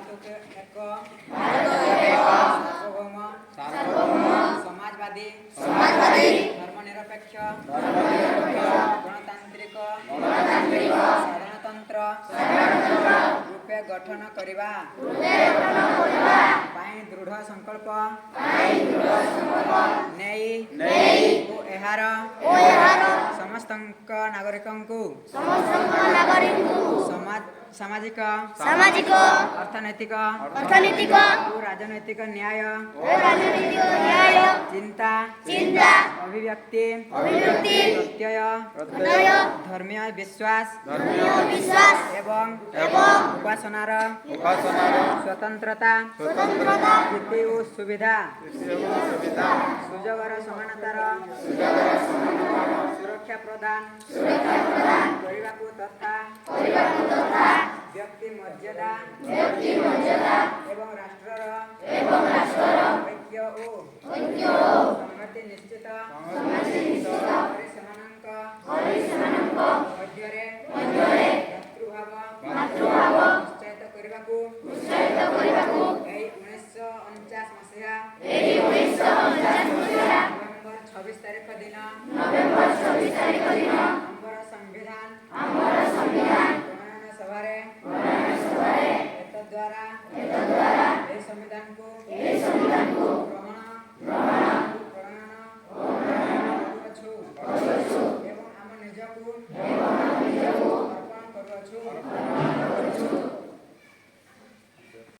ଏକ ସାର୍ବଭୌମ ସମାଜବାଦୀ ଧର୍ମନିରପେକ୍ଷ ଗଣତାନ୍ତ୍ରିକ ସାଧାରଣତନ୍ତ୍ର ରୂପେ ଗଠନ କରିବା ପାଇଁ ଦୃଢ଼ ସଂକଳ୍ପ ନେଇ ଓ ଏହାର ସମସ୍ତ ନାଗରିକଙ୍କୁ ସାମାଜିକ ଅର୍ଥନୈତିକ ଓ ରାଜନୈତିକ ନ୍ୟାୟ ଚିନ୍ତା ଅଭିବ୍ୟକ୍ତି ପ୍ରତ୍ୟୟ ଧର୍ମୀୟ ବିଶ୍ୱାସ ଏବଂ ଉପାସନାର ସ୍ୱତନ୍ତ୍ରତା ବୃତ୍ତି ଓ ସୁବିଧା ସୁଯୋଗର ସମାନତାର ସୁରକ୍ଷା ପ୍ରଦାନ କରିବାକୁ ତଥା ବ୍ୟକ୍ତି ମର୍ଯ୍ୟାଦା ଏବଂ ରାଷ୍ଟ୍ରର ଐକ୍ୟ ଓ ସଂହତି ନିଶ୍ଚିତ କରି ସେମାନଙ୍କ ମଧ୍ୟରେ ଭାତୃଭାବ ଉତ୍ସାହିତ କରିବାକୁ ଏହି 1949 ମସିହା ନଭେମ୍ବର 26 ତାରିଖ ଦିନ